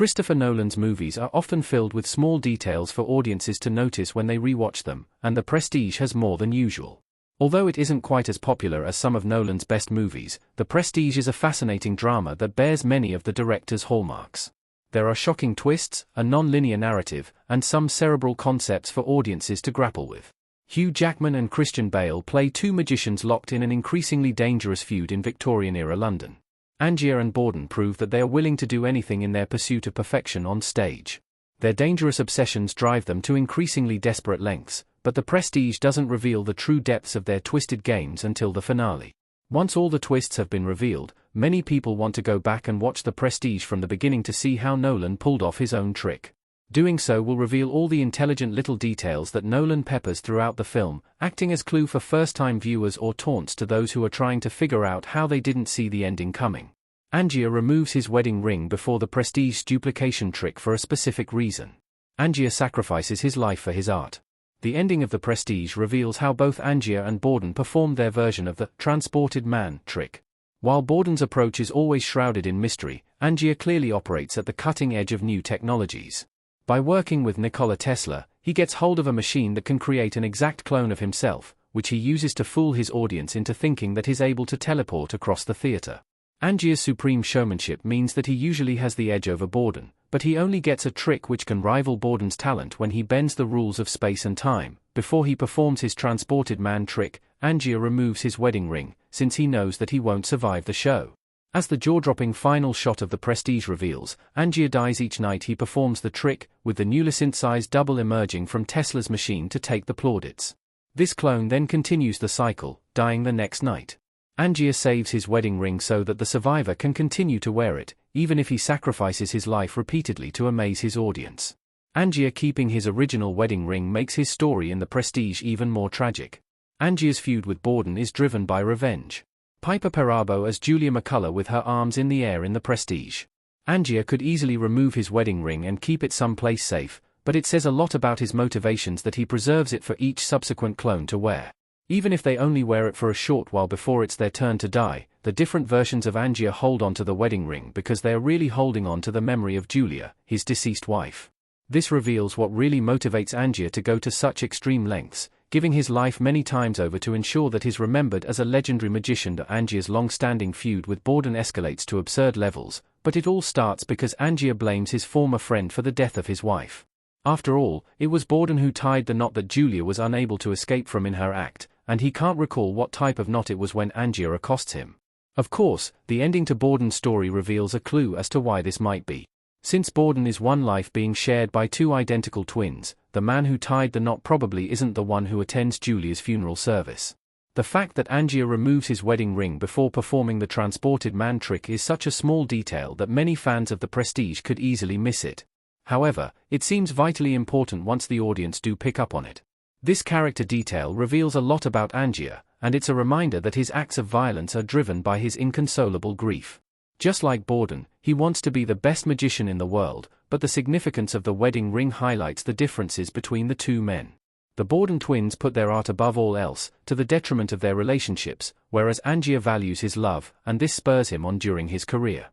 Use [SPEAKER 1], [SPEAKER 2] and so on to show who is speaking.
[SPEAKER 1] Christopher Nolan's movies are often filled with small details for audiences to notice when they rewatch them, and The Prestige has more than usual. Although it isn't quite as popular as some of Nolan's best movies, The Prestige is a fascinating drama that bears many of the director's hallmarks. There are shocking twists, a non-linear narrative, and some cerebral concepts for audiences to grapple with. Hugh Jackman and Christian Bale play two magicians locked in an increasingly dangerous feud in Victorian-era London. Angier and Borden prove that they are willing to do anything in their pursuit of perfection on stage. Their dangerous obsessions drive them to increasingly desperate lengths, but The Prestige doesn't reveal the true depths of their twisted games until the finale. Once all the twists have been revealed, many people want to go back and watch The Prestige from the beginning to see how Nolan pulled off his own trick. Doing so will reveal all the intelligent little details that Nolan peppers throughout the film, acting as clue for first-time viewers or taunts to those who are trying to figure out how they didn't see the ending coming. Angier removes his wedding ring before the Prestige's duplication trick for a specific reason. Angier sacrifices his life for his art. The ending of The Prestige reveals how both Angier and Borden performed their version of the transported man trick. While Borden's approach is always shrouded in mystery, Angier clearly operates at the cutting edge of new technologies. By working with Nikola Tesla, he gets hold of a machine that can create an exact clone of himself, which he uses to fool his audience into thinking that he's able to teleport across the theater. Angier's supreme showmanship means that he usually has the edge over Borden, but he only gets a trick which can rival Borden's talent when he bends the rules of space and time. Before he performs his transported man trick, Angier removes his wedding ring, since he knows that he won't survive the show. As the jaw-dropping final shot of The Prestige reveals, Angier dies each night he performs the trick, with the newly-synthesized double emerging from Tesla's machine to take the plaudits. This clone then continues the cycle, dying the next night. Angier saves his wedding ring so that the survivor can continue to wear it, even if he sacrifices his life repeatedly to amaze his audience. Angier keeping his original wedding ring makes his story in The Prestige even more tragic. Angier's feud with Borden is driven by revenge. Piper Perabo as Julia McCullough with her arms in the air in The Prestige. Angier could easily remove his wedding ring and keep it someplace safe, but it says a lot about his motivations that he preserves it for each subsequent clone to wear. Even if they only wear it for a short while before it's their turn to die, the different versions of Angier hold on to the wedding ring because they are really holding on to the memory of Julia, his deceased wife. This reveals what really motivates Angier to go to such extreme lengths, giving his life many times over to ensure that he's remembered as a legendary magician. Angier's long-standing feud with Borden escalates to absurd levels, but it all starts because Angier blames his former friend for the death of his wife. After all, it was Borden who tied the knot that Julia was unable to escape from in her act, and he can't recall what type of knot it was when Angier accosts him. Of course, the ending to Borden's story reveals a clue as to why this might be. Since Borden is one life being shared by two identical twins, the man who tied the knot probably isn't the one who attends Julia's funeral service. The fact that Angier removes his wedding ring before performing the transported man trick is such a small detail that many fans of The Prestige could easily miss it. However, it seems vitally important once the audience do pick up on it. This character detail reveals a lot about Angier, and it's a reminder that his acts of violence are driven by his inconsolable grief. Just like Borden, he wants to be the best magician in the world, but the significance of the wedding ring highlights the differences between the two men. The Borden twins put their art above all else, to the detriment of their relationships, whereas Angier values his love, and this spurs him on during his career.